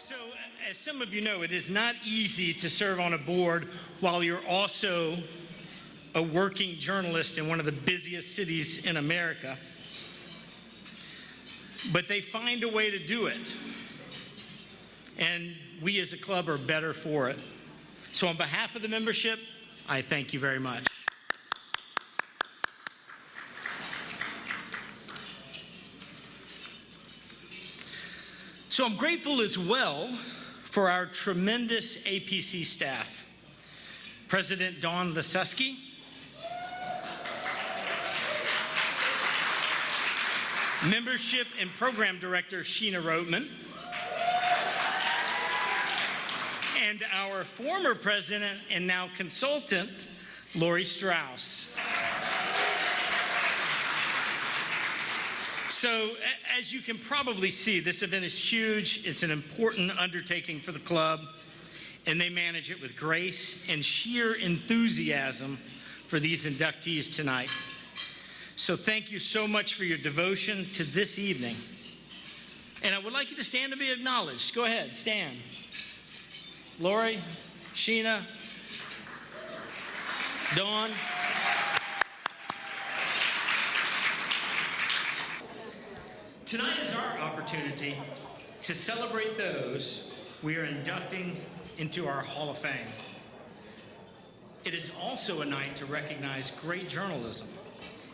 So, as some of you know, it is not easy to serve on a board while you're also a working journalist in one of the busiest cities in America. But they find a way to do it. And we as a club are better for it. So on behalf of the membership, I thank you very much. So I'm grateful as well for our tremendous APC staff. President Dawn Liseski, Membership and Program Director Sheena Roatman, and our former president and now consultant, Lori Strauss. So, as you can probably see, this event is huge. It's an important undertaking for the club, and they manage it with grace and sheer enthusiasm for these inductees tonight. So thank you so much for your devotion to this evening. And I would like you to stand to be acknowledged. Go ahead, stand. Lori, Sheena, Dawn. Tonight is our opportunity to celebrate those we are inducting into our Hall of Fame. It is also a night to recognize great journalism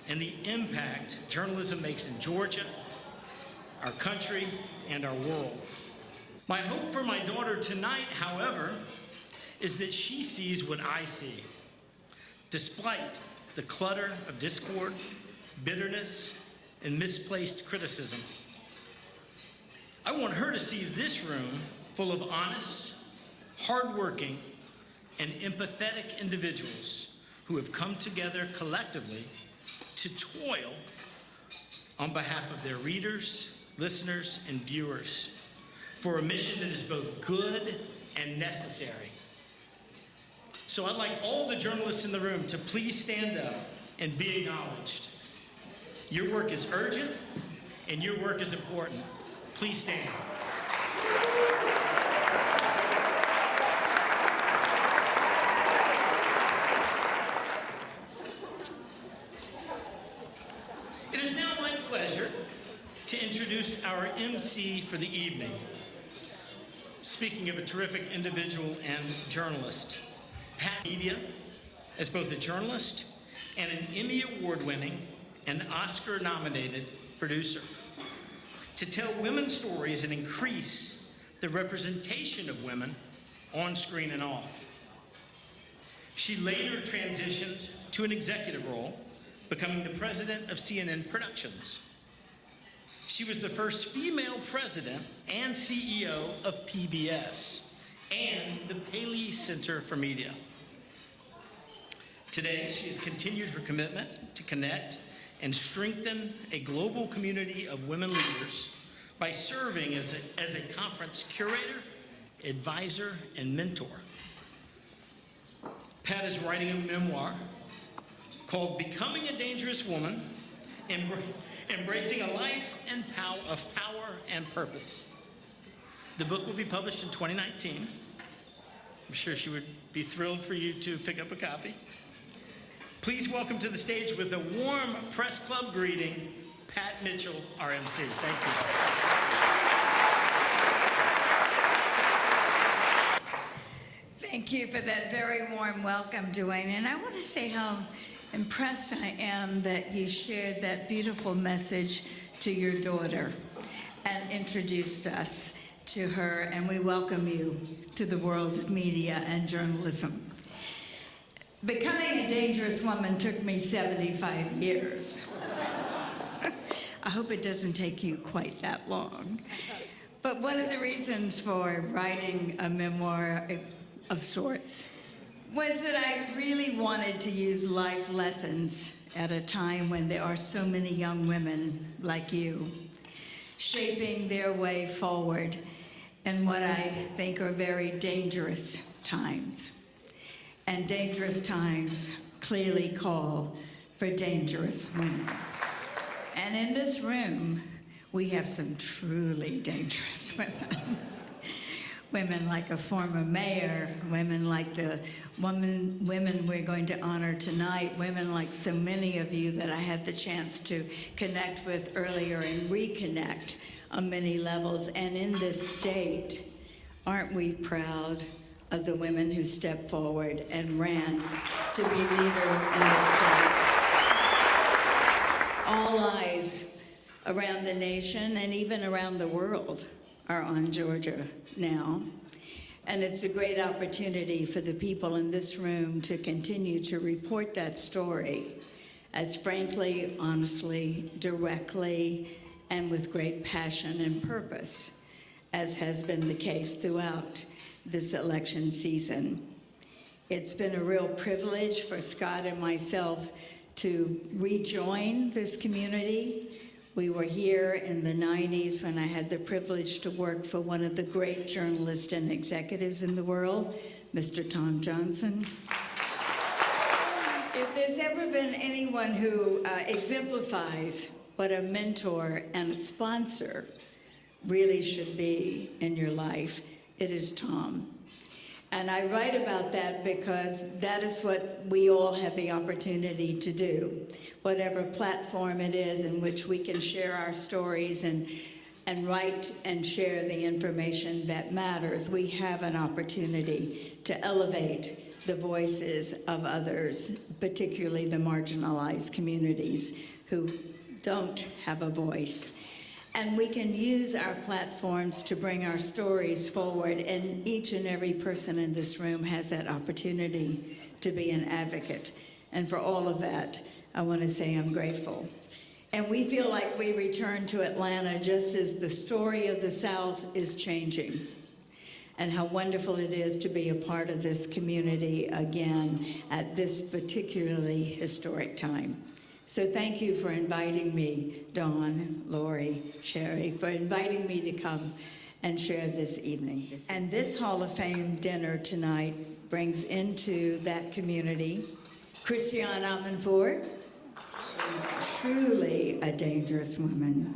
and the impact journalism makes in Georgia, our country, and our world. My hope for my daughter tonight, however, is that she sees what I see. Despite the clutter of discord, bitterness, and misplaced criticism, I want her to see this room full of honest, hardworking, and empathetic individuals who have come together collectively to toil on behalf of their readers, listeners, and viewers for a mission that is both good and necessary. So I'd like all the journalists in the room to please stand up and be acknowledged. Your work is urgent, and your work is important. Please stand. It is now my pleasure to introduce our MC for the evening. Speaking of a terrific individual and journalist, Pat Media, as both a journalist and an Emmy Award-winning and Oscar-nominated producer, to tell women's stories and increase the representation of women on screen and off. She later transitioned to an executive role, becoming the president of CNN Productions. She was the first female president and CEO of PBS and the Paley Center for Media. Today, she has continued her commitment to connect and strengthen a global community of women leaders by serving as a conference curator, advisor, and mentor. Pat is writing a memoir called Becoming a Dangerous Woman, Embracing a Life of Power and Purpose. The book will be published in 2019. I'm sure she would be thrilled for you to pick up a copy. Please welcome to the stage with a warm press club greeting, Pat Mitchell, RMC. Thank you. Thank you for that very warm welcome, Dwayne. And I want to say how impressed I am that you shared that beautiful message to your daughter and introduced us to her, and we welcome you to the world of media and journalism. Becoming a dangerous woman took me 75 years. I hope it doesn't take you quite that long. But one of the reasons for writing a memoir of sorts was that I really wanted to use life lessons at a time when there are so many young women like you shaping their way forward in what I think are very dangerous times. And dangerous times clearly call for dangerous women. And in this room, we have some truly dangerous women. women like a former mayor, women like the women we're going to honor tonight, women like so many of you that I had the chance to connect with earlier and reconnect on many levels. And in this state, aren't we proud of the women who stepped forward and ran to be leaders in this state? All eyes around the nation and even around the world are on Georgia now. And it's a great opportunity for the people in this room to continue to report that story as frankly, honestly, directly, and with great passion and purpose, as has been the case throughout this election season. It's been a real privilege for Scott and myself to rejoin this community. We were here in the 90s when I had the privilege to work for one of the great journalists and executives in the world, Mr. Tom Johnson. If there's ever been anyone who exemplifies what a mentor and a sponsor really should be in your life, it is Tom. And I write about that because that is what we all have the opportunity to do. Whatever platform it is in which we can share our stories and write and share the information that matters, we have an opportunity to elevate the voices of others, particularly the marginalized communities who don't have a voice. And we can use our platforms to bring our stories forward, and each and every person in this room has that opportunity to be an advocate. And for all of that, I want to say I'm grateful. And we feel like we return to Atlanta just as the story of the South is changing, and how wonderful it is to be a part of this community again at this particularly historic time. So thank you for inviting me, Dawn, Lori, Sherry, for inviting me to come and share this evening. And this Hall of Fame dinner tonight brings into that community Christiane Amanpour, truly a dangerous woman.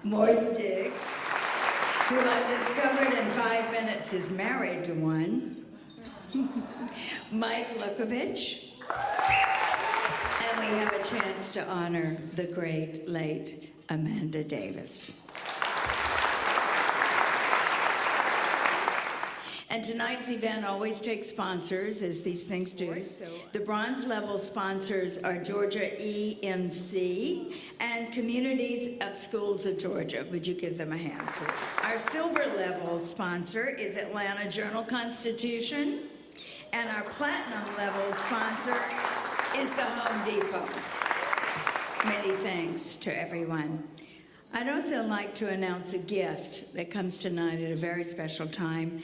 Morse Diggs, who I've discovered in 5 minutes is married to one. Mike Lukovich. And we have a chance to honor the great late Amanda Davis. And tonight's event always takes sponsors, as these things do. The bronze level sponsors are Georgia EMC and Communities of Schools of Georgia. Would you give them a hand, please? Our silver level sponsor is Atlanta Journal-Constitution, and our platinum level sponsor is the Home Depot. Many thanks to everyone. I'd also like to announce a gift that comes tonight at a very special time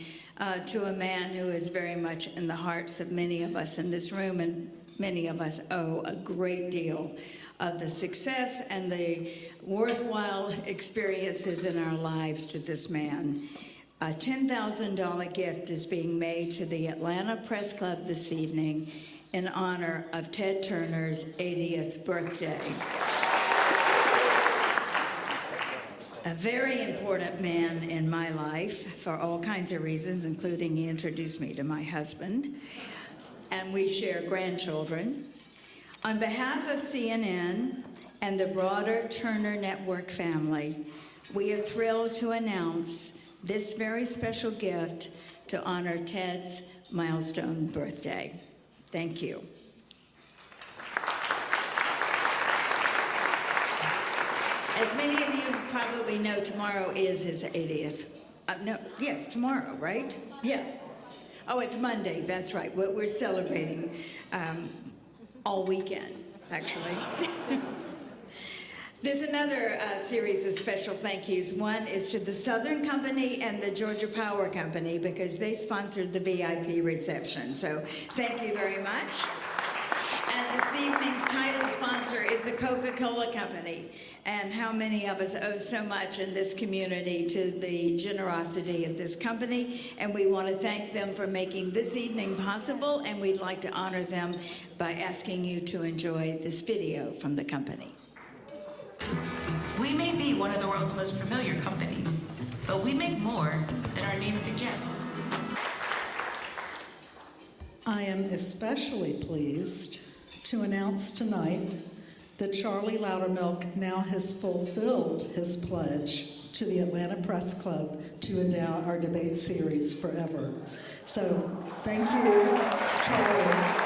to a man who is very much in the hearts of many of us in this room, and many of us owe a great deal of the success and the worthwhile experiences in our lives to this man. A $10,000 gift is being made to the Atlanta Press Club this evening in honor of Ted Turner's 80th birthday. A very important man in my life for all kinds of reasons, including he introduced me to my husband, and we share grandchildren. On behalf of CNN and the broader Turner Network family, we are thrilled to announce this very special gift to honor Ted's milestone birthday. Thank you. As many of you probably know, tomorrow is his 80th. Yes, tomorrow, right? Yeah. Oh, it's Monday, that's right. We're celebrating all weekend, actually. There's another series of special thank yous. One is to the Southern Company and the Georgia Power Company because they sponsored the VIP reception. So thank you very much. And this evening's title sponsor is the Coca-Cola Company. And how many of us owe so much in this community to the generosity of this company. And we want to thank them for making this evening possible. And we'd like to honor them by asking you to enjoy this video from the company. We may be one of the world's most familiar companies, but we make more than our name suggests. I am especially pleased to announce tonight that Charlie Loudermilk now has fulfilled his pledge to the Atlanta Press Club to endow our debate series forever. So thank you, Charlie.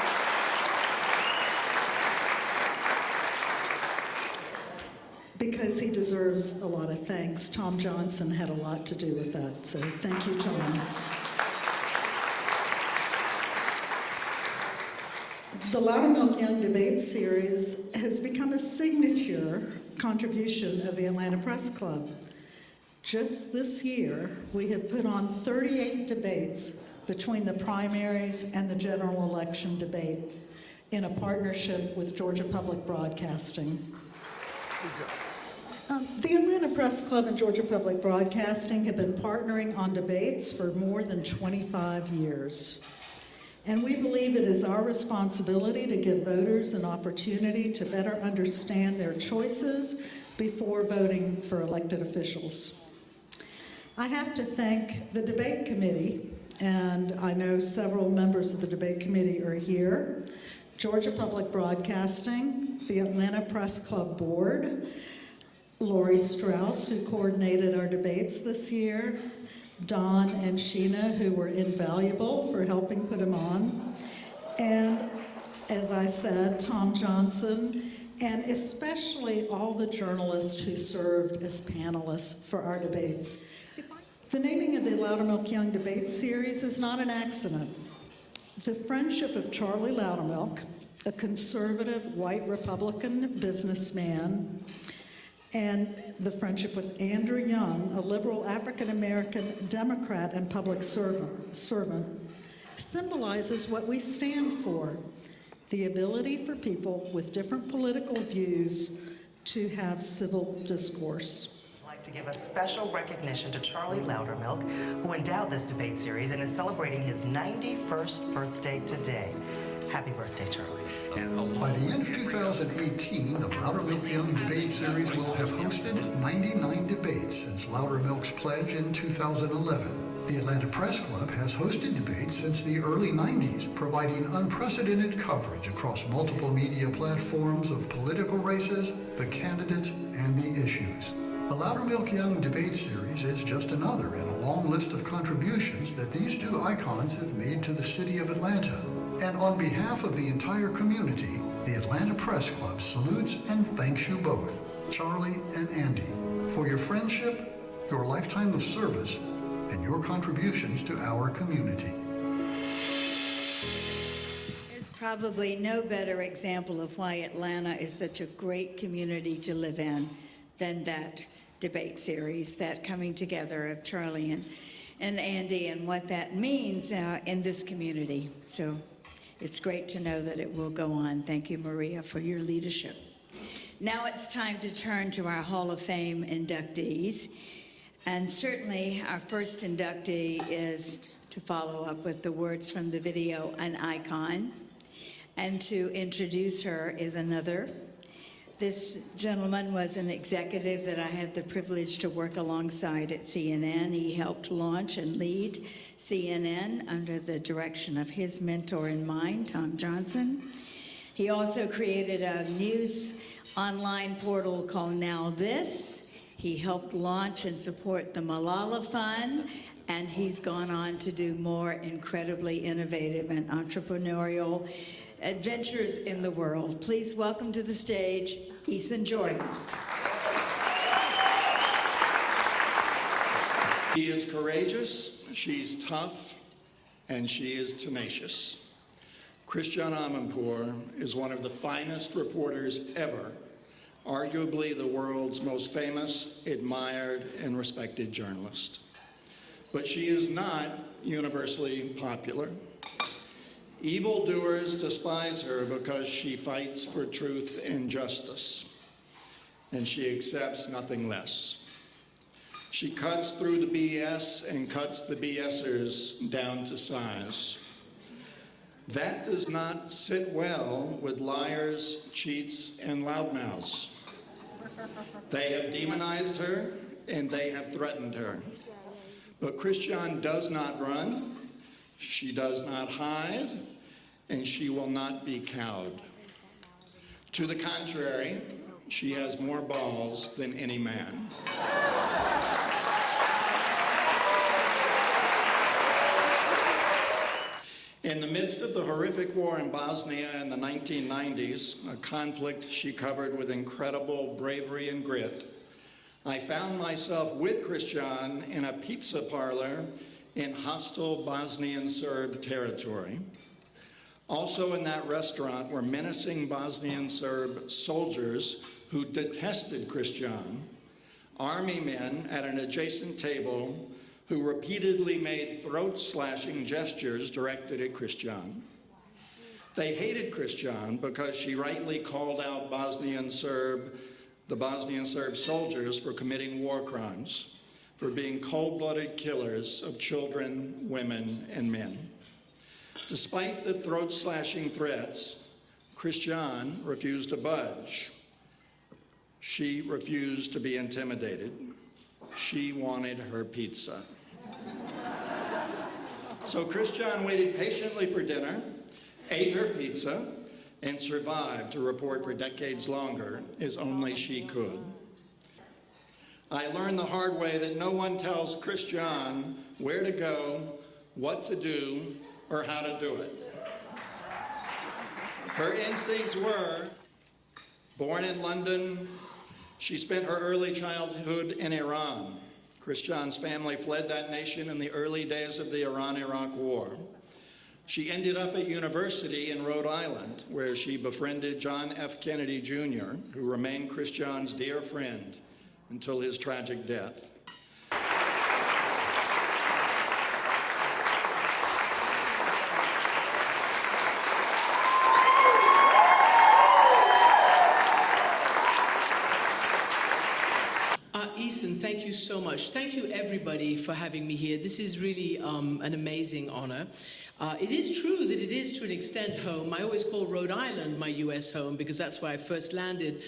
Because he deserves a lot of thanks. Tom Johnson had a lot to do with that, so thank you, Tom. The Loudermilk Young Debate Series has become a signature contribution of the Atlanta Press Club. Just this year, we have put on 38 debates between the primaries and the general election debate in a partnership with Georgia Public Broadcasting. The Atlanta Press Club and Georgia Public Broadcasting have been partnering on debates for more than 25 years. And we believe it is our responsibility to give voters an opportunity to better understand their choices before voting for elected officials. I have to thank the debate committee, and I know several members of the debate committee are here, Georgia Public Broadcasting, the Atlanta Press Club Board, Lori Strauss, who coordinated our debates this year, Don and Sheena, who were invaluable for helping put them on, and as I said, Tom Johnson, and especially all the journalists who served as panelists for our debates. The naming of the Loudermilk Young Debate Series is not an accident. The friendship of Charlie Loudermilk, a conservative white Republican businessman, and the friendship with Andrew Young, a liberal African-American Democrat and public servant, symbolizes what we stand for, the ability for people with different political views to have civil discourse. I'd like to give a special recognition to Charlie Loudermilk, who endowed this debate series and is celebrating his 91st birthday today. Happy birthday, Charlie. And by the end of 2018, the Loudermilk Young Debate Series will have hosted 99 debates since Loudermilk's pledge in 2011. The Atlanta Press Club has hosted debates since the early 90s, providing unprecedented coverage across multiple media platforms of political races, the candidates, and the issues. The Loudermilk Young Debate Series is just another in a long list of contributions that these two icons have made to the city of Atlanta. And on behalf of the entire community, the Atlanta Press Club salutes and thanks you both, Charlie and Andy, for your friendship, your lifetime of service, and your contributions to our community. There's probably no better example of why Atlanta is such a great community to live in than that debate series, that coming together of Charlie and Andy and what that means in this community. So it's great to know that it will go on. Thank you, Maria, for your leadership. Now it's time to turn to our Hall of Fame inductees. And certainly our first inductee is to follow up with the words from the video, an icon. And to introduce her is another. This gentleman was an executive that I had the privilege to work alongside at CNN. He helped launch and lead CNN under the direction of his mentor and mine, Tom Johnson. He also created a news online portal called Now This. He helped launch and support the Malala Fund, and he's gone on to do more incredibly innovative and entrepreneurial adventures in the world. Please welcome to the stage, Eason Jordan. She is courageous, she's tough, and she is tenacious. Christiane Amanpour is one of the finest reporters ever, arguably the world's most famous, admired, and respected journalist. But she is not universally popular. Evildoers despise her because she fights for truth and justice, and she accepts nothing less. She cuts through the BS and cuts the BSers down to size. That does not sit well with liars, cheats, and loudmouths. They have demonized her, and they have threatened her. But Christian does not run, she does not hide, and she will not be cowed. To the contrary, she has more balls than any man. In the midst of the horrific war in Bosnia in the 1990s, a conflict she covered with incredible bravery and grit, I found myself with Christian in a pizza parlor in hostile Bosnian Serb territory. Also in that restaurant were menacing Bosnian Serb soldiers who detested Christian, army men at an adjacent table who repeatedly made throat-slashing gestures directed at Christian. They hated Christian because she rightly called out the Bosnian Serb soldiers for committing war crimes, for being cold-blooded killers of children, women, and men. Despite the throat-slashing threats, Christian refused to budge. She refused to be intimidated. She wanted her pizza. So Christian waited patiently for dinner, ate her pizza, and survived to report for decades longer, as only she could. I learned the hard way that no one tells Christian where to go, what to do, or how to do it. Her instincts were, born in London, she spent her early childhood in Iran. Christian's family fled that nation in the early days of the Iran-Iraq War. She ended up at university in Rhode Island, where she befriended John F. Kennedy Jr., who remained Christian's dear friend until his tragic death. Thank you so much. Thank you, everybody, for having me here. This is really an amazing honor. It is true that it is, to an extent, home. I always call Rhode Island my U.S. home because that's where I first landed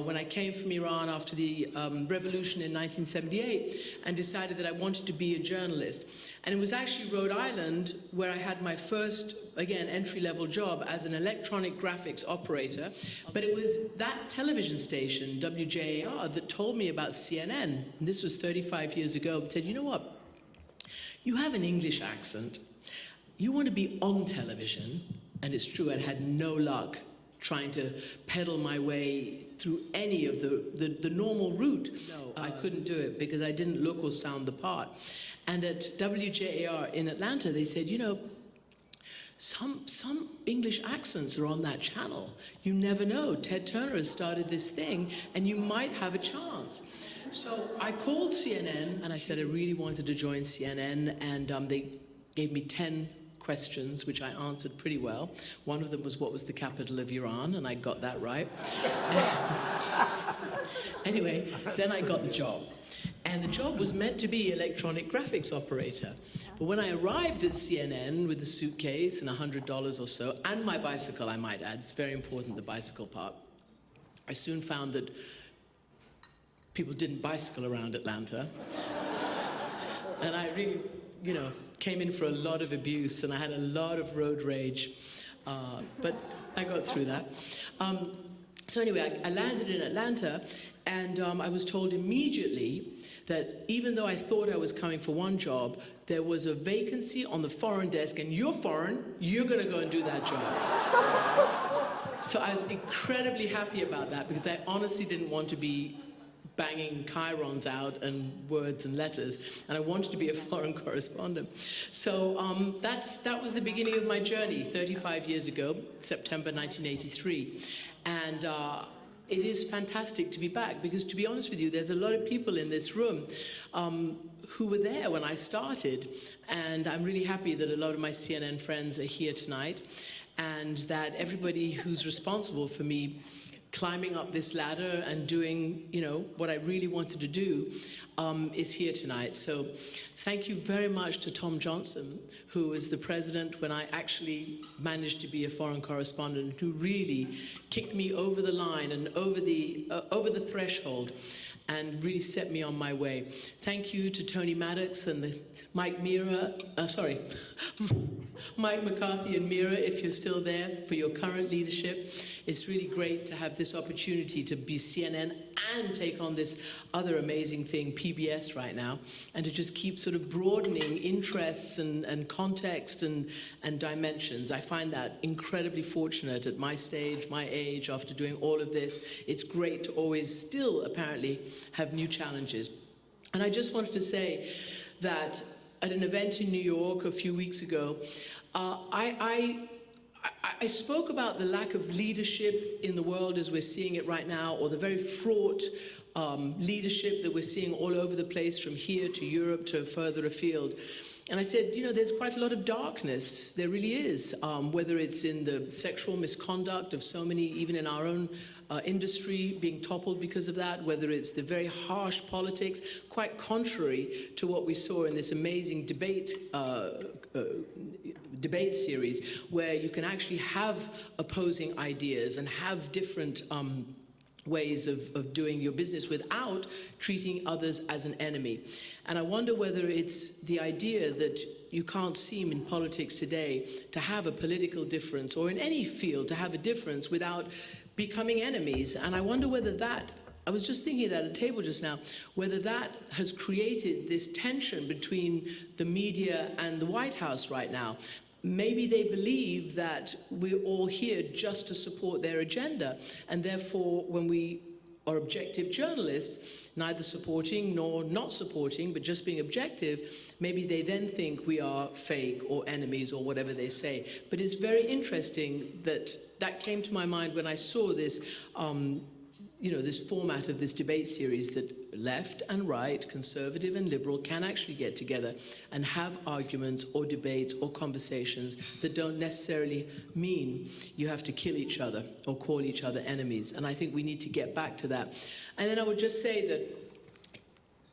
when I came from Iran after the revolution in 1978 and decided that I wanted to be a journalist. And it was actually Rhode Island where I had my first, again, entry-level job as an electronic graphics operator. But it was that television station, WJAR, that told me about CNN. And this was 35 years ago. It said, you know what? You have an English accent. You want to be on television. And it's true, I'd had no luck trying to peddle my way through any of the normal route. No, I couldn't do it because I didn't look or sound the part. And at WJAR in Atlanta, they said, you know, some English accents are on that channel. You never know. Ted Turner has started this thing, and you might have a chance. So I called CNN, and I said I really wanted to join CNN, and they gave me 10 questions, which I answered pretty well. One of them was, what was the capital of Iran? And I got that right. Anyway, then I got the job. And the job was meant to be electronic graphics operator. But when I arrived at CNN with the suitcase and $100 or so, and my bicycle, I might add, it's very important, the bicycle part, I soon found that people didn't bicycle around Atlanta. And I really, you know, came in for a lot of abuse, and I had a lot of road rage. But I got through that. So anyway, I landed in Atlanta, and I was told immediately that even though I thought I was coming for one job, there was a vacancy on the foreign desk, and you're foreign, you're gonna go and do that job. So I was incredibly happy about that, because I honestly didn't want to be banging chirons out and words and letters, and I wanted to be a foreign correspondent. So that was the beginning of my journey 35 years ago, September 1983. And it is fantastic to be back, because to be honest with you, there's a lot of people in this room who were there when I started, and I'm really happy that a lot of my CNN friends are here tonight, and that everybody who's responsible for me climbing up this ladder and doing, you know, what I really wanted to do is here tonight. So thank you very much to Tom Johnson, who was the president when I actually managed to be a foreign correspondent, who really kicked me over the line and over the threshold. and really set me on my way. Thank you to Tony Maddox and Mike McCarthy and Mira, if you're still there, for your current leadership. It's really great to have this opportunity to be CNN and take on this other amazing thing, PBS, right now, and to just keep sort of broadening interests and context and dimensions. I find that incredibly fortunate at my stage, my age, after doing all of this. It's great to always still, apparently, have new challenges. And I just wanted to say that at an event in New York a few weeks ago, I spoke about the lack of leadership in the world as we're seeing it right now, or the very fraught leadership that we're seeing all over the place, from here to Europe to further afield. And I said, you know, there's quite a lot of darkness. There really is, whether it's in the sexual misconduct of so many, even in our own industry, being toppled because of that, whether it's the very harsh politics, quite contrary to what we saw in this amazing debate series, where you can actually have opposing ideas and have different ways of doing your business without treating others as an enemy. And I wonder whether it's the idea that you can't seem in politics today to have a political difference, or in any field to have a difference without becoming enemies. And I wonder whether that, I was just thinking that at the table just now, whether that has created this tension between the media and the White House right now. Maybe they believe that we're all here just to support their agenda, and therefore when we are objective journalists, neither supporting nor not supporting, but just being objective, maybe they then think we are fake or enemies or whatever they say. But it's very interesting that that came to my mind when I saw this you know, this format of this debate series, that left and right, conservative and liberal, can actually get together and have arguments or debates or conversations that don't necessarily mean you have to kill each other or call each other enemies. And I think we need to get back to that. And then I would just say that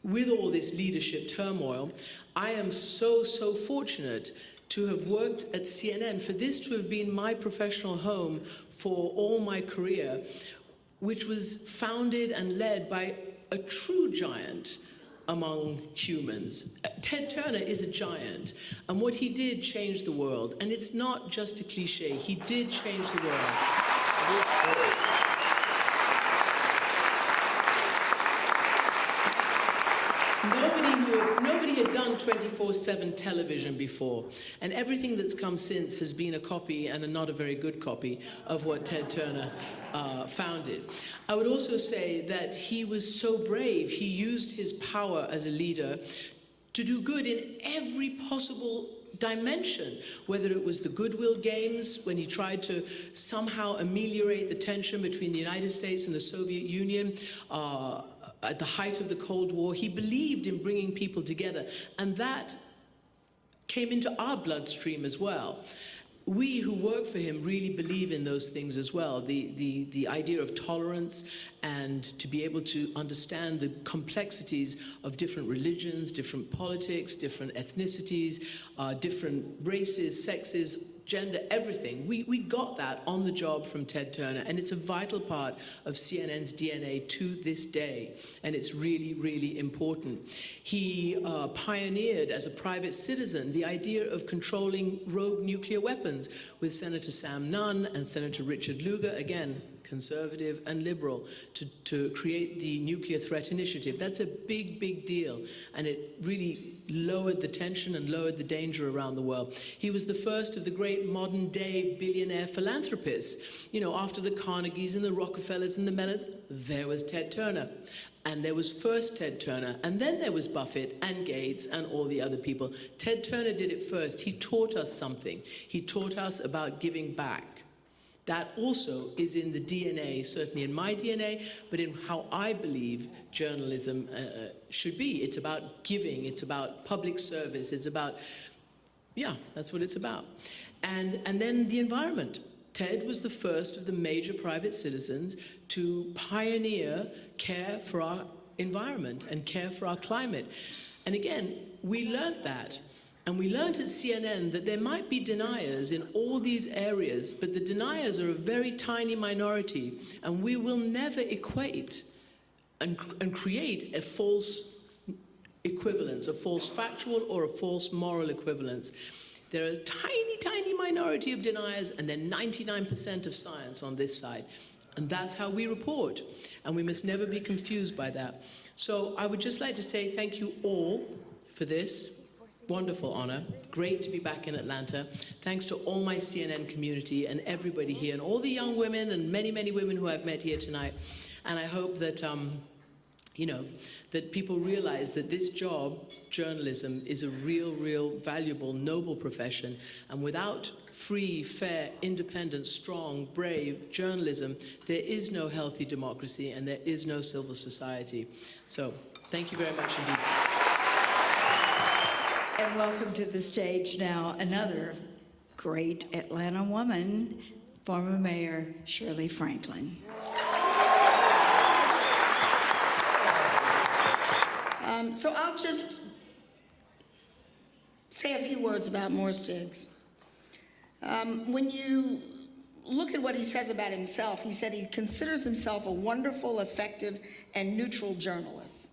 with all this leadership turmoil, I am so fortunate to have worked at CNN, for this to have been my professional home for all my career, which was founded and led by a true giant among humans. Ted Turner is a giant, and what he did changed the world. And it's not just a cliche, he did change the world. Nobody had done 24/7 television before, and everything that's come since has been a copy, and not a very good copy, of what Ted Turner founded. I would also say that he was so brave. He used his power as a leader to do good in every possible dimension, whether it was the Goodwill Games, when he tried to somehow ameliorate the tension between the United States and the Soviet Union, at the height of the Cold War. He believed in bringing people together, and that came into our bloodstream as well. We who work for him really believe in those things as well, the idea of tolerance, and to be able to understand the complexities of different religions, different politics, different ethnicities, different races, sexes, gender, everything. We got that on the job from Ted Turner, and it's a vital part of CNN's DNA to this day, and it's really, really important. He pioneered, as a private citizen, the idea of controlling rogue nuclear weapons with Senator Sam Nunn and Senator Richard Lugar, again, conservative and liberal, to create the Nuclear Threat Initiative. That's a big, big deal, and it really lowered the tension and lowered the danger around the world. He was the first of the great modern-day billionaire philanthropists. You know, after the Carnegies and the Rockefellers and the Mellons, there was Ted Turner. And there was first Ted Turner, and then there was Buffett and Gates and all the other people. Ted Turner did it first. He taught us something. He taught us about giving back. That also is in the DNA, certainly in my DNA, but in how I believe journalism should be. It's about giving, it's about public service, it's about, yeah, that's what it's about. And then the environment. Ted was the first of the major private citizens to pioneer care for our environment and care for our climate. And again, we learned that. And we learned at CNN that there might be deniers in all these areas, but the deniers are a very tiny minority, and we will never equate and create a false equivalence, a false factual or a false moral equivalence. There are a tiny, tiny minority of deniers, and then 99% of science on this side. And that's how we report. And we must never be confused by that. So I would just like to say thank you all for this wonderful honor. Great to be back in Atlanta. Thanks to all my CNN community and everybody here, and all the young women and many, many women who I've met here tonight. And I hope that, that people realize that this job, journalism, is a real valuable, noble profession. And without free, fair, independent, strong, brave journalism, there is no healthy democracy and there is no civil society. So, thank you very much indeed. And welcome to the stage now another great Atlanta woman, former Mayor Shirley Franklin. So I'll just say a few words about Morris Diggs. When you look at what he says about himself, he said he considers himself a wonderful, effective, and neutral journalist.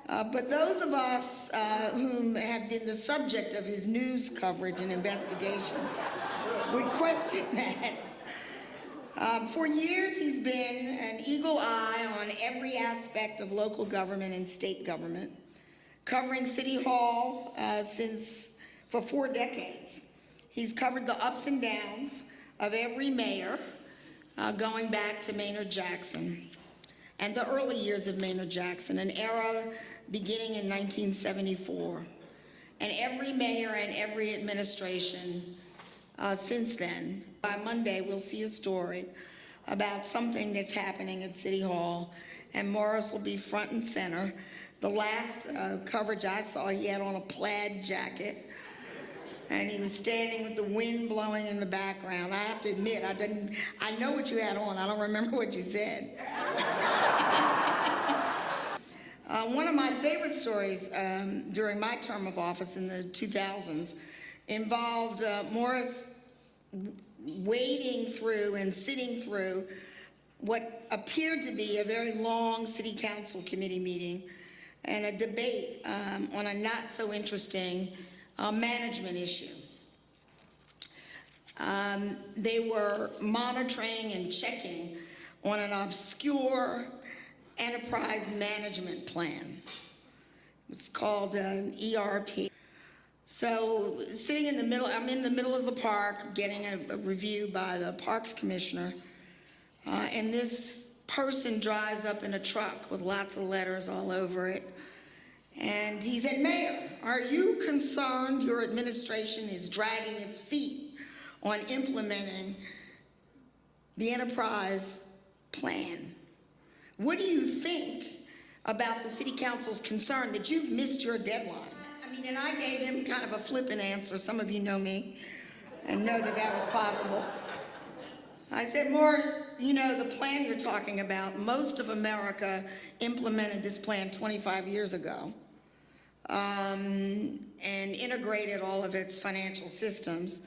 But those of us whom have been the subject of his news coverage and investigation would question that. For years, he's been an eagle eye on every aspect of local government and state government, covering City Hall for 4 decades. He's covered the ups and downs of every mayor, going back to Maynard Jackson, and the early years of Maynard Jackson, an era beginning in 1974. And every mayor and every administration since then. By Monday, we'll see a story about something that's happening at City Hall, and Morris will be front and center. The last coverage I saw, he had on a plaid jacket, and he was standing with the wind blowing in the background. I have to admit, I know what you had on. I don't remember what you said. One of my favorite stories during my term of office in the 2000s involved Morris wading through and sitting through what appeared to be a very long city council committee meeting and a debate on a not so interesting management issue. They were monitoring and checking on an obscure enterprise management plan. It's called an ERP. So sitting in the middle, I'm in the middle of the park getting a review by the Parks Commissioner, and this person drives up in a truck with lots of letters all over it. And he said, "Mayor, are you concerned your administration is dragging its feet on implementing the enterprise plan? What do you think about the city council's concern that you've missed your deadline?" And I gave him kind of a flippant answer. Some of you know me and know that that was possible. I said, "Morris, you know, the plan you're talking about, most of America implemented this plan 25 years ago and integrated all of its financial systems.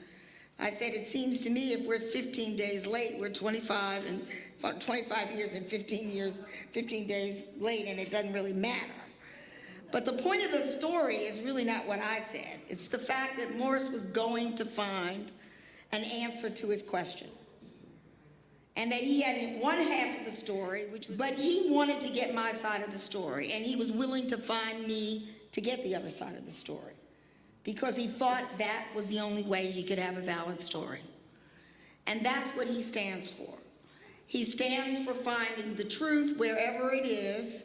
I said, it seems to me if we're 15 days late, we're 25 years and 15 days late, and it doesn't really matter." But the point of the story is really not what I said. It's the fact that Morris was going to find an answer to his question. And that he had one half of the story, but he wanted to get my side of the story, and he was willing to find me to get the other side of the story, because he thought that was the only way he could have a valid story. And that's what he stands for. He stands for finding the truth wherever it is,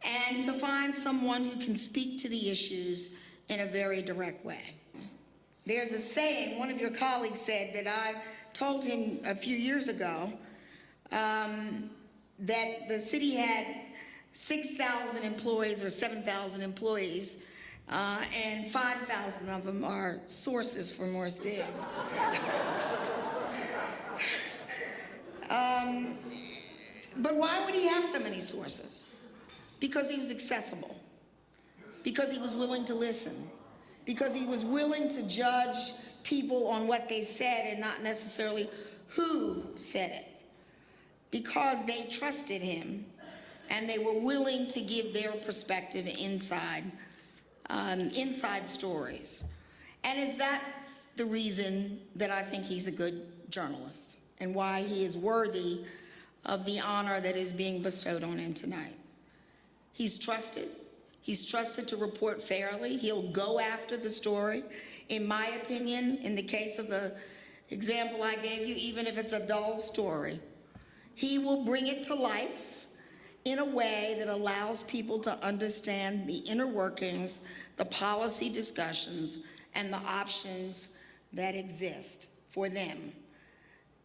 and to find someone who can speak to the issues in a very direct way. There's a saying, one of your colleagues said, that I told him a few years ago, that the city had 6,000 employees or 7,000 employees, and 5,000 of them are sources for Morris Diggs. But why would he have so many sources? Because he was accessible, because he was willing to listen, because he was willing to judge people on what they said and not necessarily who said it, because they trusted him and they were willing to give their perspective inside stories. And is that the reason that I think he's a good journalist and why he is worthy of the honor that is being bestowed on him tonight? He's trusted. He's trusted to report fairly. He'll go after the story. In my opinion, in the case of the example I gave you, even if it's a dull story, he will bring it to life in a way that allows people to understand the inner workings, the policy discussions, and the options that exist for them.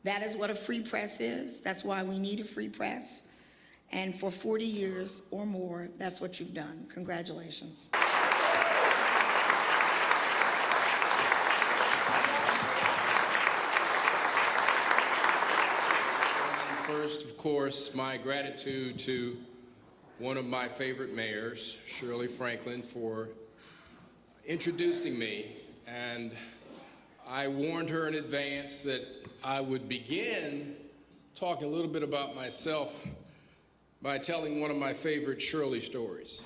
That is what a free press is. That's why we need a free press. And for 40 years or more, that's what you've done. Congratulations. First, of course, my gratitude to one of my favorite mayors, Shirley Franklin, for introducing me. And I warned her in advance that I would begin talking a little bit about myself by telling one of my favorite Shirley stories.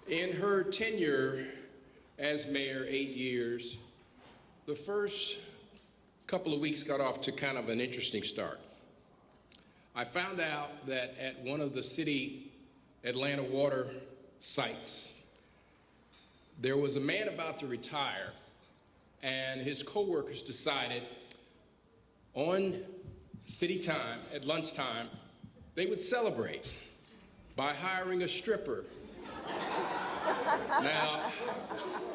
Okay. In her tenure as mayor, 8 years, the first couple of weeks got off to kind of an interesting start. I found out that at one of the city Atlanta water sites, there was a man about to retire, and his coworkers decided on city time, at lunchtime, they would celebrate by hiring a stripper. Now,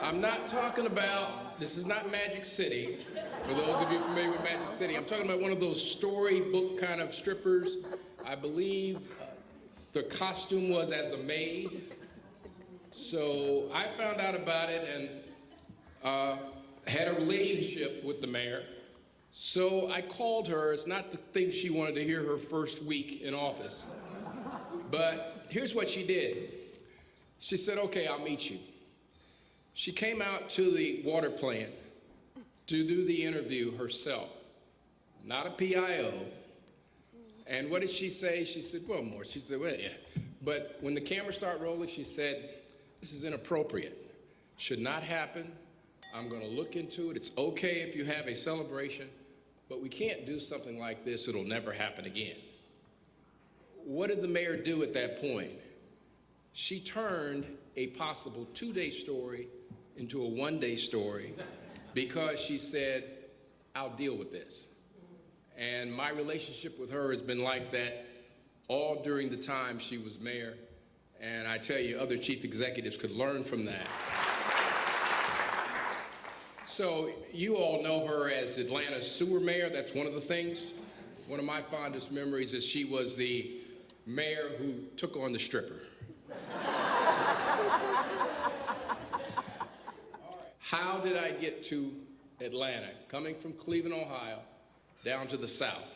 I'm not talking about, this is not Magic City, for those of you familiar with Magic City. I'm talking about one of those storybook kind of strippers. I believe the costume was as a maid. So I found out about it and had a relationship with the mayor. So I called her. It's not the thing she wanted to hear her first week in office. But here's what she did. She said, okay, I'll meet you. She came out to the water plant to do the interview herself, not a PIO. And what did she say? She said, well, more. She said, well, yeah. But when the camera started rolling, she said, this is inappropriate. Should not happen. I'm going to look into it. It's okay if you have a celebration, but we can't do something like this. It'll never happen again. What did the mayor do at that point? She turned a possible 2-day story into a 1-day story because she said, I'll deal with this. And my relationship with her has been like that all during the time she was mayor. And I tell you, other chief executives could learn from that. So you all know her as Atlanta's sewer mayor. That's one of the things. One of my fondest memories is she was the mayor who took on the stripper. How did I get to Atlanta? Coming from Cleveland, Ohio, down to the South.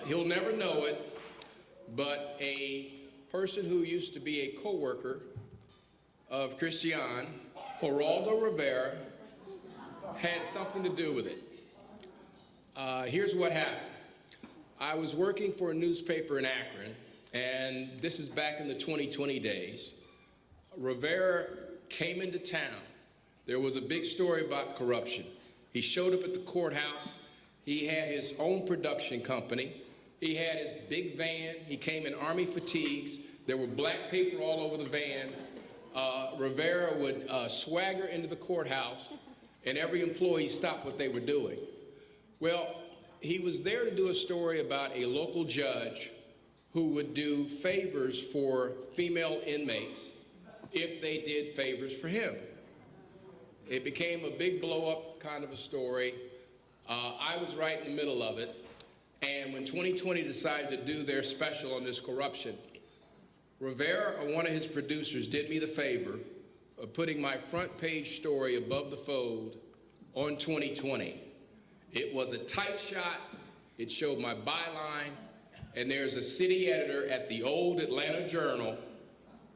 He'll never know it, but a person who used to be a co-worker of Christian, Geraldo Rivera, had something to do with it. Here's what happened. I was working for a newspaper in Akron, and this is back in the 2020 days. Rivera came into town. There was a big story about corruption. He showed up at the courthouse. He had his own production company. He had his big van. He came in army fatigues. There were black paper all over the van. Rivera would swagger into the courthouse, and every employee stopped what they were doing. Well, he was there to do a story about a local judge who would do favors for female inmates if they did favors for him. It became a big blow-up kind of a story. I was right in the middle of it. And when 2020 decided to do their special on this corruption, Rivera, or one of his producers, did me the favor of putting my front page story above the fold on 2020. It was a tight shot. It showed my byline. And there's a city editor at the old Atlanta Journal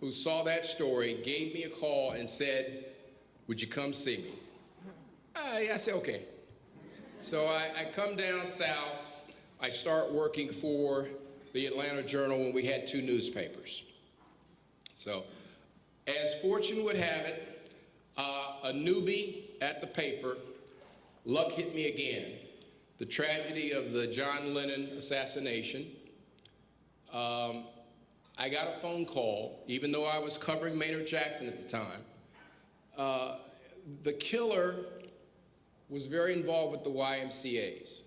who saw that story, gave me a call and said, would you come see me? I said, okay. So I come down south. I start working for the Atlanta Journal when we had 2 newspapers. So, as fortune would have it, a newbie at the paper, luck hit me again. The tragedy of the John Lennon assassination. I got a phone call, even though I was covering Maynard Jackson at the time. The killer was very involved with the YMCAs.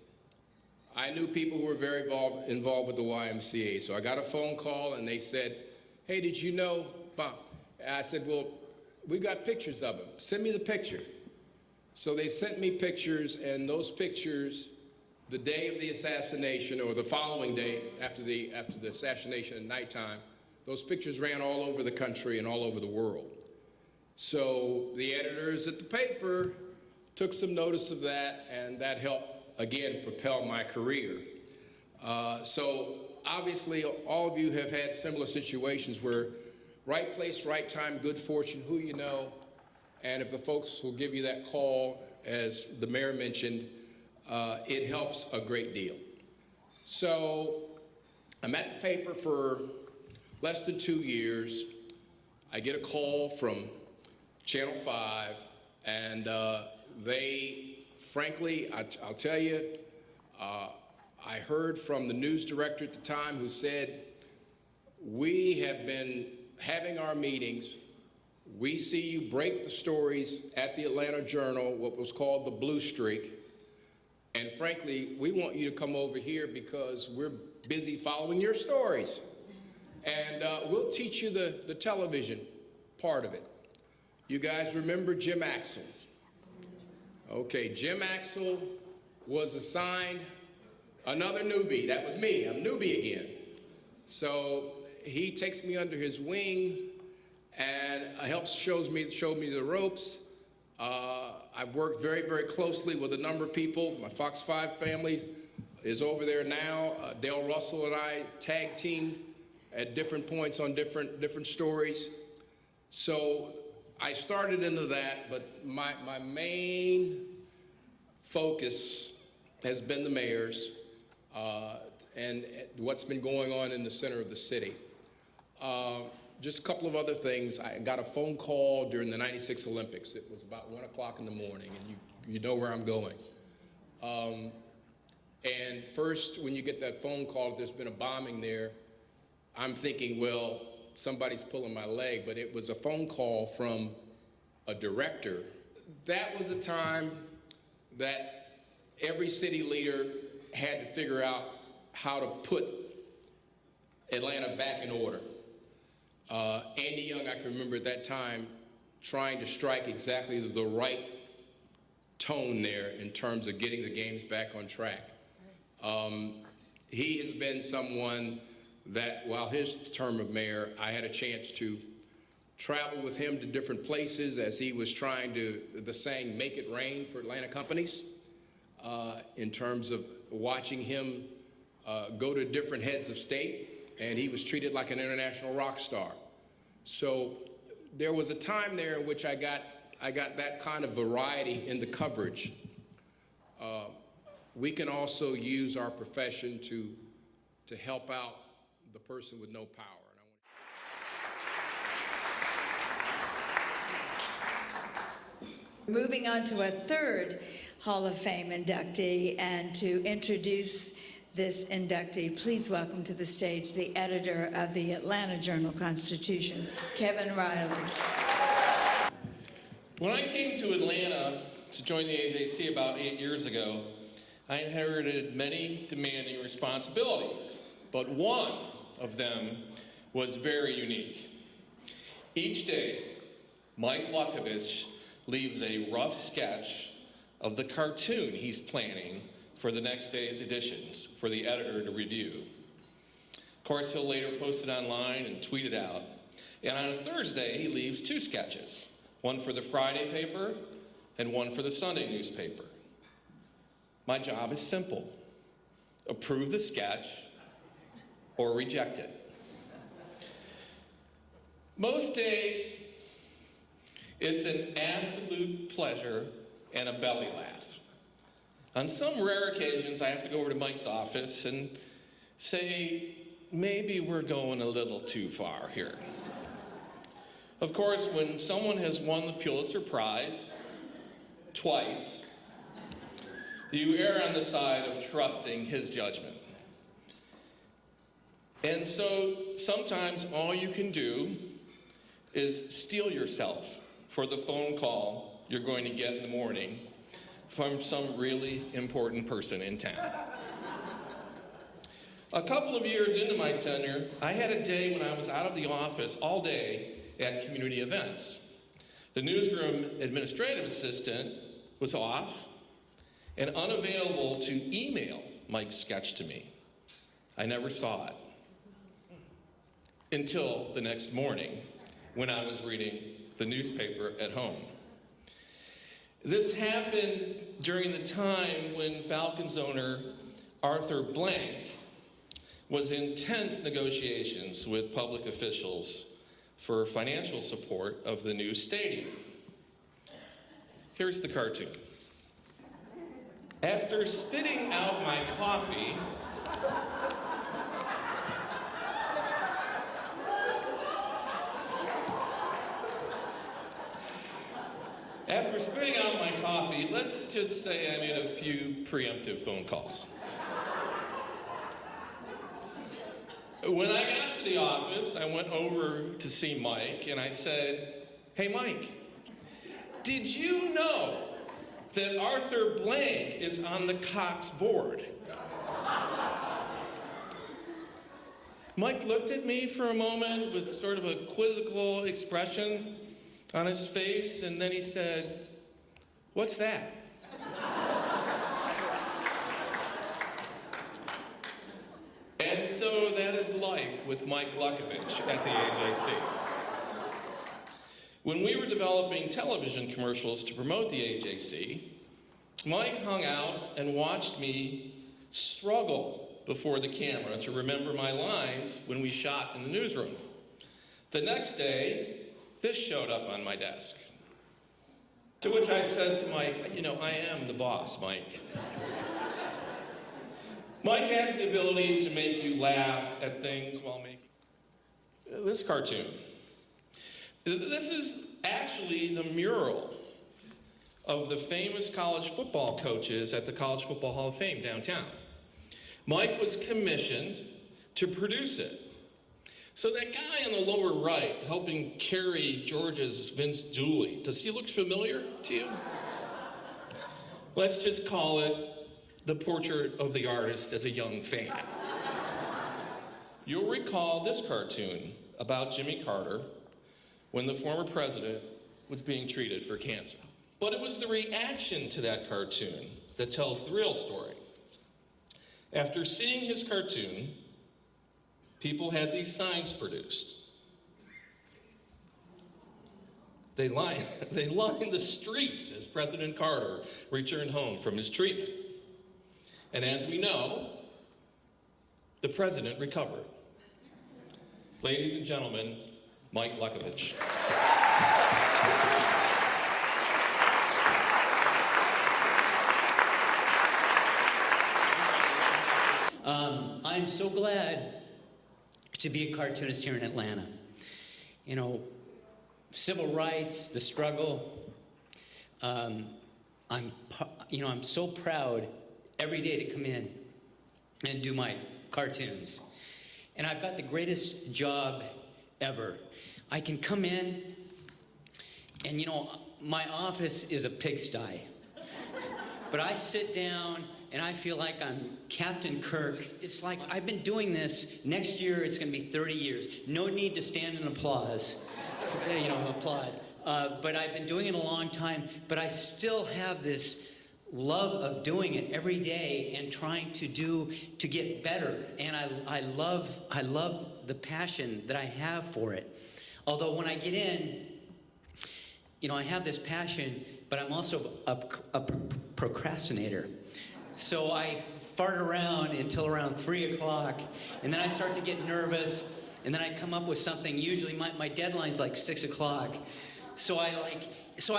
I knew people who were very involved with the YMCA. So I got a phone call and they said, hey, did you know? I said, well, we got pictures of him. Send me the picture. So they sent me pictures, and those pictures, the day of the assassination or the following day after the assassination at nighttime, those pictures ran all over the country and all over the world. So the editors at the paper took some notice of that, and that helped, again, propel my career. So obviously, all of you have had similar situations where right place, right time, good fortune, who you know, and if the folks will give you that call, as the mayor mentioned, it helps a great deal. So I'm at the paper for less than 2 years. I get a call from Channel 5, and they, frankly, I'll tell you, I heard from the news director at the time who said, we have been having our meetings. We see you break the stories at the Atlanta Journal, what was called the Blue Streak. And frankly, we want you to come over here because we're busy following your stories. And we'll teach you the television part of it. You guys remember Jim Axel? Okay, Jim Axel was assigned another newbie. That was me, I'm newbie again. So he takes me under his wing and showed me the ropes. I've worked very, very closely with a number of people. My Fox 5 family is over there now. Dale Russell and I tag teamed at different points on different stories. So I started into that, but my main focus has been the mayors and what's been going on in the center of the city. Just a couple of other things. I got a phone call during the '96 Olympics. It was about 1 o'clock in the morning, and you know where I'm going. And first, when you get that phone call, there's been a bombing there, I'm thinking, well, somebody's pulling my leg, but it was a phone call from a director. That was a time that every city leader had to figure out how to put Atlanta back in order. Andy Young, I can remember at that time, trying to strike exactly the right tone there in terms of getting the games back on track. He has been someone that, while his term of mayor, I had a chance to travel with him to different places as he was trying to, the saying, make it rain for Atlanta companies, in terms of watching him go to different heads of state, and he was treated like an international rock star. So there was a time there in which I got that kind of variety in the coverage. We can also use our profession to help out the person with no power. Moving on to a third Hall of Fame inductee, and to introduce this inductee, please welcome to the stage the editor of the Atlanta Journal-Constitution, Kevin Riley. When I came to Atlanta to join the AJC about 8 years ago, I inherited many demanding responsibilities, but one of them was very unique. Each day, Mike Lukovich leaves a rough sketch of the cartoon he's planning for the next day's editions for the editor to review. Of course, he'll later post it online and tweet it out. And on a Thursday, he leaves 2 sketches, one for the Friday paper and one for the Sunday newspaper. My job is simple: approve the sketch or reject it. Most days, it's an absolute pleasure and a belly laugh. On some rare occasions, I have to go over to Mike's office and say, maybe we're going a little too far here. Of course, when someone has won the Pulitzer Prize twice, you err on the side of trusting his judgment. And so sometimes all you can do is steel yourself for the phone call you're going to get in the morning from some really important person in town. A couple of years into my tenure, I had a day when I was out of the office all day at community events. The newsroom administrative assistant was off and unavailable to email Mike's sketch to me. I never saw it until the next morning when I was reading the newspaper at home. This happened during the time when Falcons owner Arthur Blank was in tense negotiations with public officials for financial support of the new stadium. Here's the cartoon. After spitting out my coffee, let's just say I made a few preemptive phone calls. When I got to the office, I went over to see Mike and I said, "Hey Mike, did you know that Arthur Blank is on the Cox board?" Mike looked at me for a moment with sort of a quizzical expression on his face, and then he said, "What's that?" And so that is life with Mike Lukovich at the AJC. When we were developing television commercials to promote the AJC, Mike hung out and watched me struggle before the camera to remember my lines when we shot in the newsroom. The next day, this showed up on my desk. To which I said to Mike, "You know, I am the boss, Mike." Mike has the ability to make you laugh at things while making this cartoon. This is actually the mural of the famous college football coaches at the College Football Hall of Fame downtown. Mike was commissioned to produce it. So that guy on the lower right helping carry Georgia's Vince Dooley, does he look familiar to you? Let's just call it the portrait of the artist as a young fan. You'll recall this cartoon about Jimmy Carter when the former president was being treated for cancer. But it was the reaction to that cartoon that tells the real story. After seeing his cartoon, people had these signs produced. They lined the streets as President Carter returned home from his treatment. And as we know, the president recovered. Ladies and gentlemen, Mike Lukovich. I'm so glad to be a cartoonist here in Atlanta. You know, civil rights, the struggle. I'm so proud every day to come in and do my cartoons. And I've got the greatest job ever. I can come in and, you know, my office is a pigsty. But I sit down and I feel like I'm Captain Kirk. It's like I've been doing this. Next year it's going to be 30 years. No need to stand and applause, applaud. But I've been doing it a long time. But I still have this love of doing it every day and trying to get better. And I love the passion that I have for it. Although when I get in, you know, I have this passion, but I'm also a procrastinator. So I fart around until around 3 o'clock, and then I start to get nervous, and then I come up with something. Usually my deadline's like 6 o'clock. So I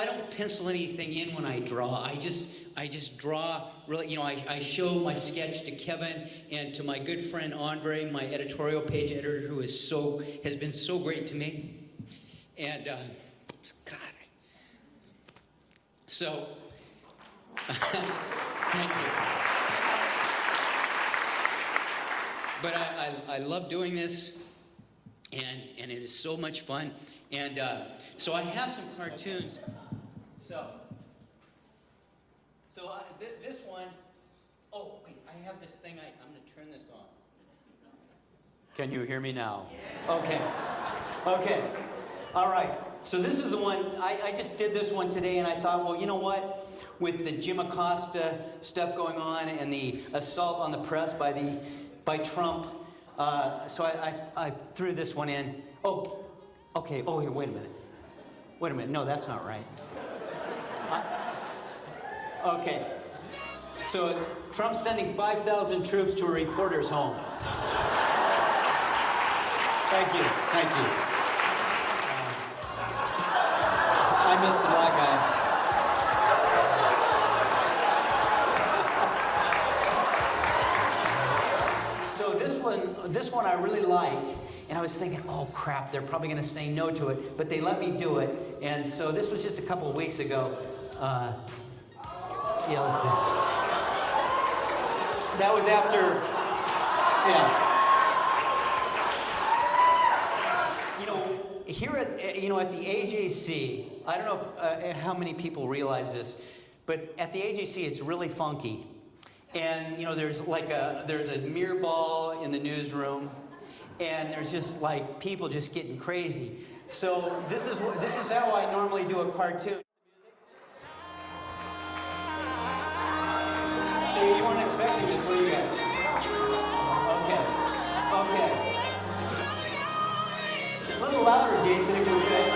don't pencil anything in when I draw. I just draw really, I show my sketch to Kevin and to my good friend Andre, my editorial page editor, who has been so great to me. And God, so thank you. But I love doing this, and it is so much fun. And so I have some cartoons. This one, oh wait, I have this thing, I'm going to turn this on. Can you hear me now? Yeah. Okay. All right. So this is the one, I just did this one today, and I thought, well, you know what? With the Jim Acosta stuff going on and the assault on the press by Trump, so I threw this one in. Oh, okay. Oh, here, wait a minute. No, that's not right. Okay. So Trump's sending 5,000 troops to a reporter's home. Thank you. I miss the black guy. So this one I really liked, and I was thinking, oh crap, they're probably going to say no to it, but they let me do it, and so this was just a couple of weeks ago. Yeah, let's see. That was after, yeah. Here at the AJC, I don't know if, how many people realize this, but at the AJC it's really funky. And there's a mirror ball in the newsroom, and there's just like people just getting crazy. So this is how I normally do a cartoon. So you weren't expecting this, were you guys? Okay. A little louder, Jason, if you could.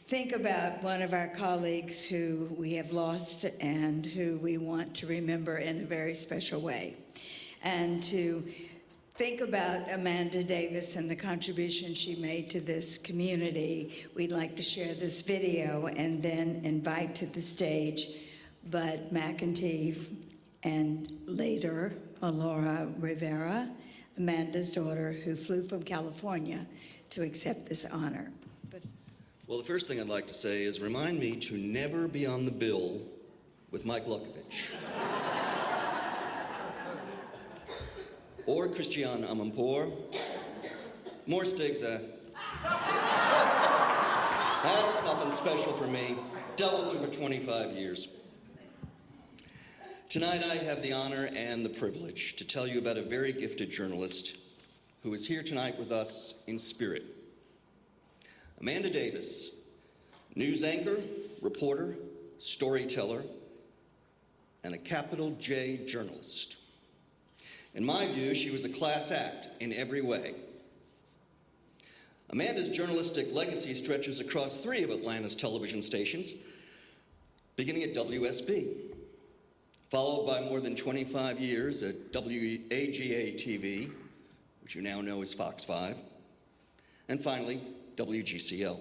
Think about one of our colleagues who we have lost and who we want to remember in a very special way. And to think about Amanda Davis and the contribution she made to this community, we'd like to share this video and then invite to the stage Bud McEntee and later Laura Rivera, Amanda's daughter, who flew from California to accept this honor. Well, the first thing I'd like to say is remind me to never be on the bill with Mike Lukovich. Or Christian Amanpour. More steaks, That's nothing special for me. Dealt with him for 25 years. Tonight I have the honor and the privilege to tell you about a very gifted journalist who is here tonight with us in spirit. Amanda Davis, news anchor, reporter, storyteller, and a capital J journalist. In my view, she was a class act in every way. Amanda's journalistic legacy stretches across 3 of Atlanta's television stations, beginning at WSB, followed by more than 25 years at WAGA TV, which you now know as Fox 5, and finally, WGCL.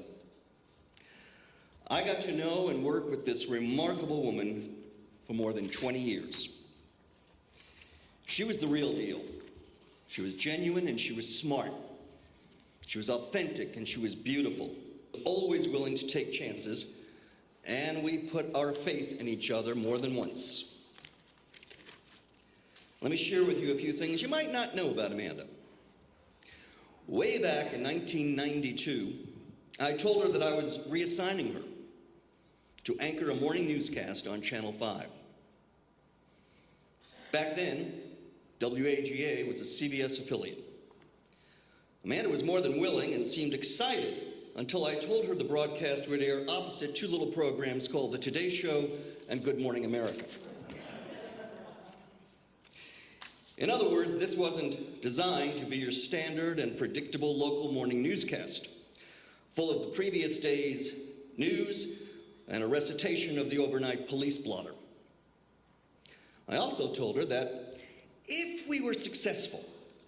I got to know and work with this remarkable woman for more than 20 years. She was the real deal. She was genuine and she was smart. She was authentic and she was beautiful, always willing to take chances, and we put our faith in each other more than once. Let me share with you a few things you might not know about Amanda. Way back in 1992, I told her that I was reassigning her to anchor a morning newscast on Channel 5. Back then, WAGA was a CBS affiliate. Amanda was more than willing and seemed excited until I told her the broadcast would air opposite 2 little programs called The Today Show and Good Morning America. In other words, this wasn't designed to be your standard and predictable local morning newscast, full of the previous day's news and a recitation of the overnight police blotter. I also told her that if we were successful,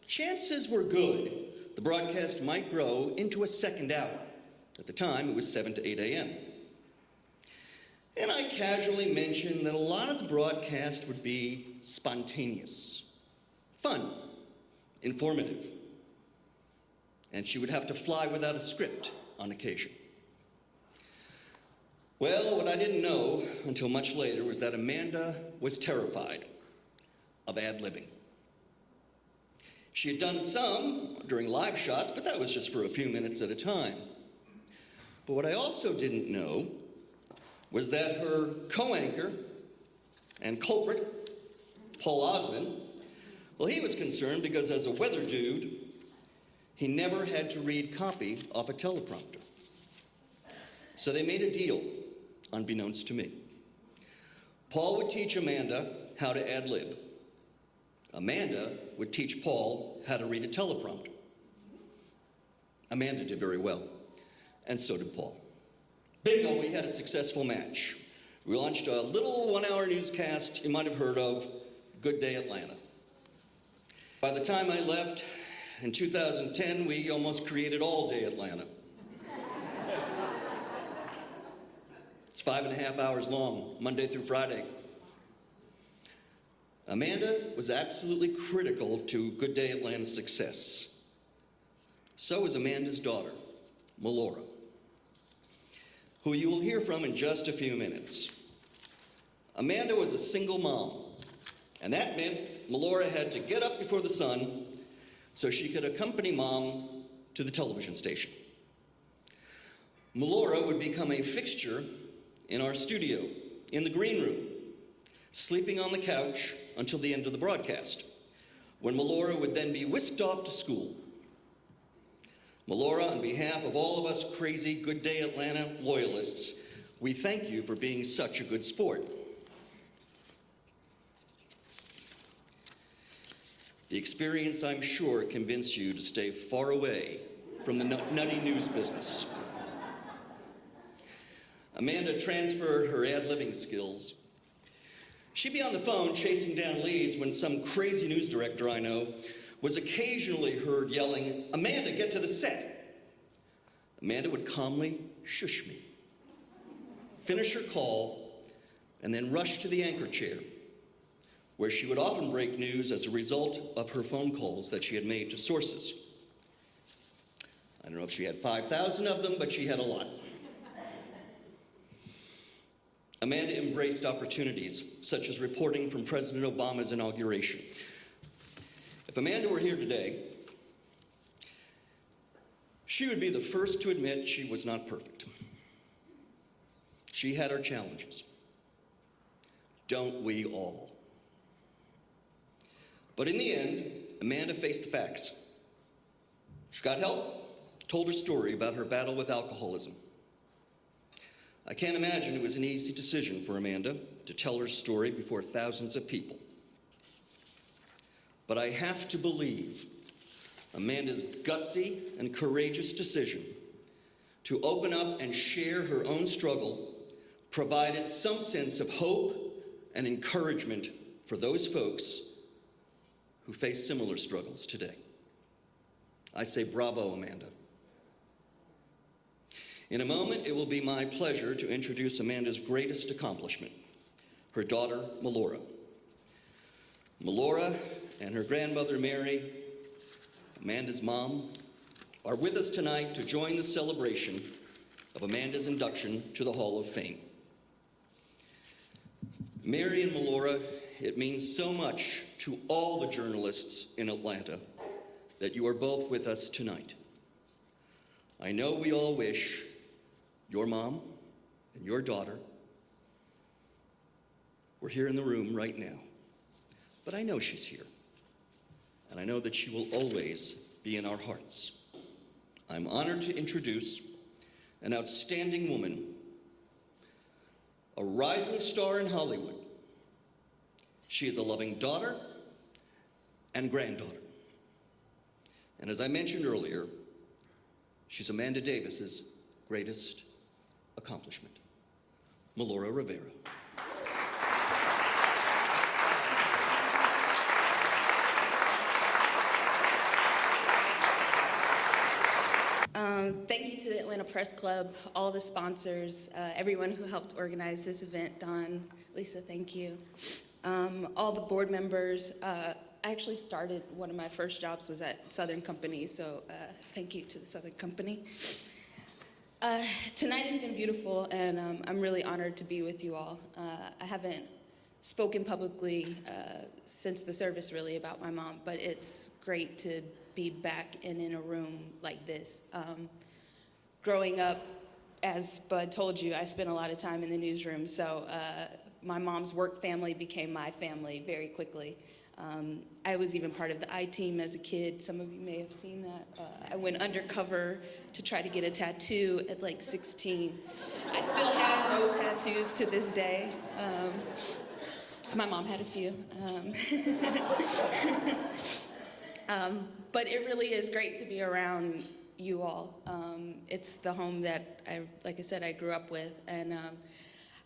chances were good the broadcast might grow into a second hour. At the time, it was 7 to 8 a.m. And I casually mentioned that a lot of the broadcast would be spontaneous, fun, informative, and she would have to fly without a script on occasion. Well, what I didn't know until much later was that Amanda was terrified of ad-libbing. She had done some during live shots, but that was just for a few minutes at a time. But what I also didn't know was that her co-anchor and culprit, Paul Osmond, well, he was concerned because as a weather dude, he never had to read copy off a teleprompter. So they made a deal, unbeknownst to me. Paul would teach Amanda how to ad-lib. Amanda would teach Paul how to read a teleprompter. Amanda did very well, and so did Paul. Bingo, we had a successful match. We launched a little 1-hour newscast you might have heard of, Good Day Atlanta. By the time I left in 2010, we almost created All Day Atlanta. It's 5.5 hours long, Monday through Friday. Amanda was absolutely critical to Good Day Atlanta's success. So was Amanda's daughter, Melora, who you will hear from in just a few minutes. Amanda was a single mom, and that meant Melora had to get up before the sun so she could accompany Mom to the television station. Melora would become a fixture in our studio, in the green room, sleeping on the couch until the end of the broadcast, when Melora would then be whisked off to school. Melora, on behalf of all of us crazy Good Day Atlanta loyalists, we thank you for being such a good sport. The experience, I'm sure, convinced you to stay far away from the nutty news business. Amanda transferred her ad-libbing skills. She'd be on the phone chasing down leads when some crazy news director I know was occasionally heard yelling, "Amanda, get to the set." Amanda would calmly shush me, finish her call, and then rush to the anchor chair, where she would often break news as a result of her phone calls that she had made to sources. I don't know if she had 5,000 of them, but she had a lot. Amanda embraced opportunities, such as reporting from President Obama's inauguration. If Amanda were here today, she would be the first to admit she was not perfect. She had her challenges. Don't we all? But in the end, Amanda faced the facts. She got help, told her story about her battle with alcoholism. I can't imagine it was an easy decision for Amanda to tell her story before thousands of people. But I have to believe Amanda's gutsy and courageous decision to open up and share her own struggle provided some sense of hope and encouragement for those folks who face similar struggles today. I say bravo, Amanda. In a moment, it will be my pleasure to introduce Amanda's greatest accomplishment, her daughter, Melora. Melora and her grandmother, Mary, Amanda's mom, are with us tonight to join the celebration of Amanda's induction to the Hall of Fame. Mary and Melora, it means so much to all the journalists in Atlanta that you are both with us tonight. I know we all wish your mom and your daughter were here in the room right now, but I know she's here, and I know that she will always be in our hearts. I'm honored to introduce an outstanding woman, a rising star in Hollywood. She is a loving daughter and granddaughter. And as I mentioned earlier, she's Amanda Davis's greatest accomplishment. Melora Rivera. Thank you to the Atlanta Press Club, all the sponsors, everyone who helped organize this event. Don, Lisa, thank you. All the board members. I actually started, one of my first jobs was at Southern Company, so thank you to the Southern Company. Tonight has been beautiful, and I'm really honored to be with you all. I haven't spoken publicly since the service, really, about my mom, but it's great to be back and in a room like this. Growing up, as Bud told you, I spent a lot of time in the newsroom, so my mom's work family became my family very quickly. I was even part of the I-team as a kid. Some of you may have seen that. I went undercover to try to get a tattoo at like 16. I still have no tattoos to this day. My mom had a few. But it really is great to be around you all. It's the home that, like I said, I grew up with. And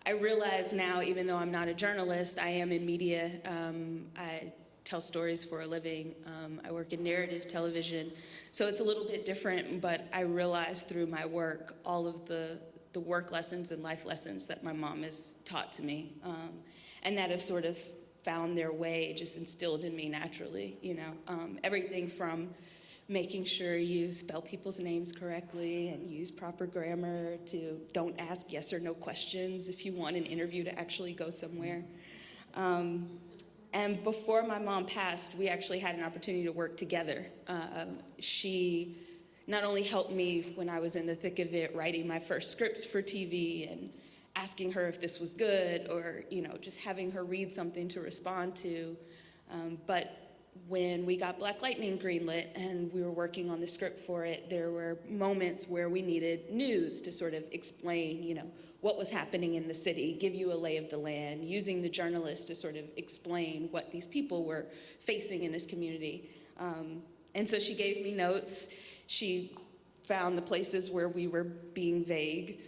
I realize now, even though I'm not a journalist, I am in media. I tell stories for a living. I work in narrative television. So it's a little bit different, but I realize through my work all of the work lessons and life lessons that my mom has taught to me. And that have sort of found their way, just instilled in me naturally, you know. Everything from making sure you spell people's names correctly and use proper grammar to don't ask yes or no questions if you want an interview to actually go somewhere. And before my mom passed, we actually had an opportunity to work together. She not only helped me when I was in the thick of it, writing my first scripts for TV and asking her if this was good, or just having her read something to respond to, but when we got Black Lightning greenlit and we were working on the script for it, there were moments where we needed news to sort of explain, what was happening in the city, give you a lay of the land, using the journalists to sort of explain what these people were facing in this community. And so she gave me notes. She found the places where we were being vague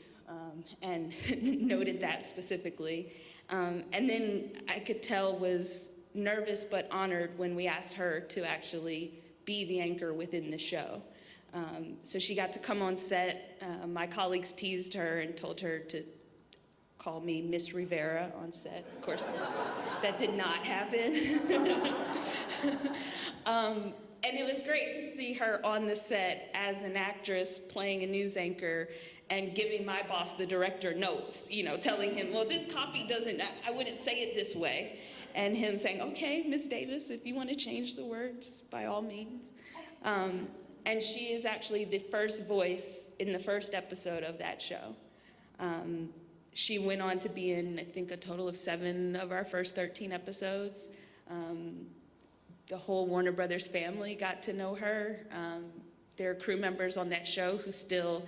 and noted that specifically. And then I could tell was nervous but honored when we asked her to actually be the anchor within the show. So she got to come on set. My colleagues teased her and told her to call me Miss Rivera on set. Of course, that did not happen. And it was great to see her on the set as an actress playing a news anchor and giving my boss, the director, notes, you know, telling him, well, this copy doesn't, I wouldn't say it this way. And him saying, okay, Miss Davis, if you want to change the words, by all means. And she is actually the first voice in the first episode of that show. She went on to be in, I think, a total of 7 of our first 13 episodes. The whole Warner Brothers family got to know her. There are crew members on that show who still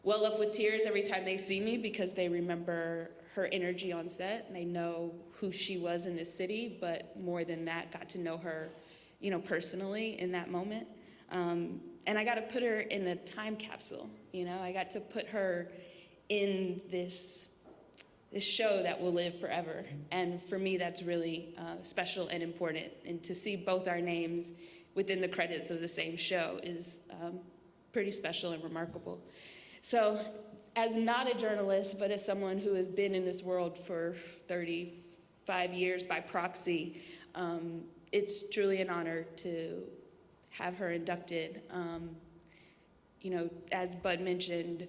well up with tears every time they see me because they remember her energy on set and they know who she was in this city, but more than that, got to know her, you know, personally in that moment. And I got to put her in a time capsule, you know? I got to put her in this show that will live forever. And for me, that's really special and important. And to see both our names within the credits of the same show is pretty special and remarkable. So as not a journalist, but as someone who has been in this world for 35 years by proxy, it's truly an honor to have her inducted. You know, as Bud mentioned,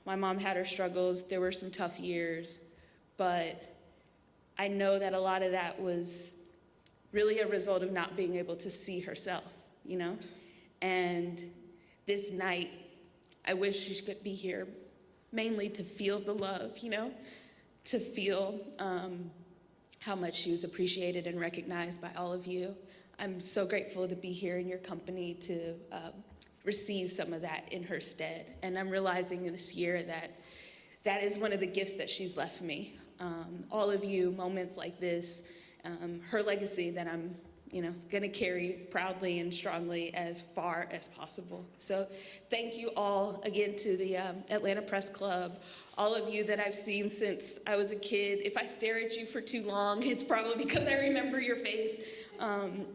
my mom had her struggles. There were some tough years, but I know that a lot of that was really a result of not being able to see herself, you know? And this night, I wish she could be here mainly to feel the love, you know? To feel how much she was appreciated and recognized by all of you. I'm so grateful to be here in your company to receive some of that in her stead. And I'm realizing this year that that is one of the gifts that she's left me. All of you, moments like this, her legacy that I'm, you know, gonna carry proudly and strongly as far as possible. So thank you all again to the Atlanta Press Club, all of you that I've seen since I was a kid. If I stare at you for too long, it's probably because I remember your face.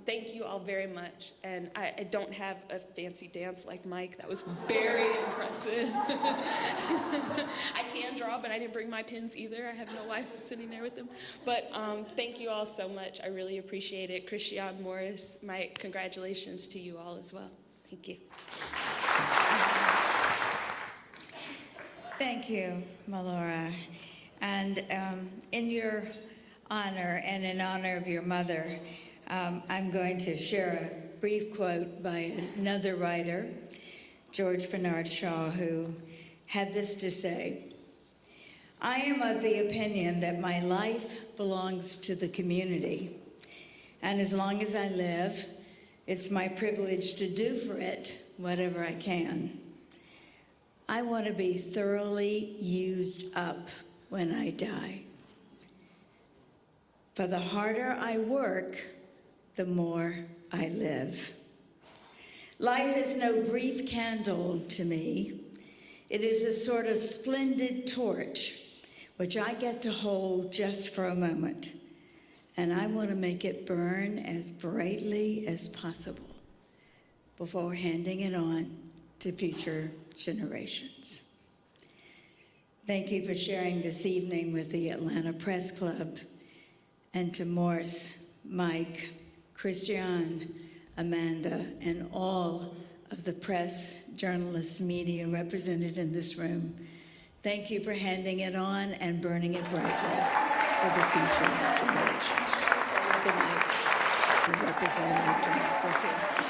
Thank you all very much. And I don't have a fancy dance like Mike. That was very impressive. I can draw, but I didn't bring my pins either. I have no wife sitting there with them. But thank you all so much. I really appreciate it. Christian, Morris, my congratulations to you all as well. Thank you. Thank you, Melora. And in your honor and in honor of your mother, I'm going to share a brief quote by another writer, George Bernard Shaw, who had this to say: I am of the opinion that my life belongs to the community, and as long as I live, it's my privilege to do for it whatever I can. I want to be thoroughly used up when I die. For the harder I work, the more I live. Life is no brief candle to me. It is a sort of splendid torch, which I get to hold just for a moment. And I want to make it burn as brightly as possible before handing it on to future generations. Thank you for sharing this evening with the Atlanta Press Club, and to Morse, Mike, Christian, Amanda, and all of the press, journalists, media represented in this room. Thank you for handing it on and burning it brightly for the future generations. Good night, Representative Garcia.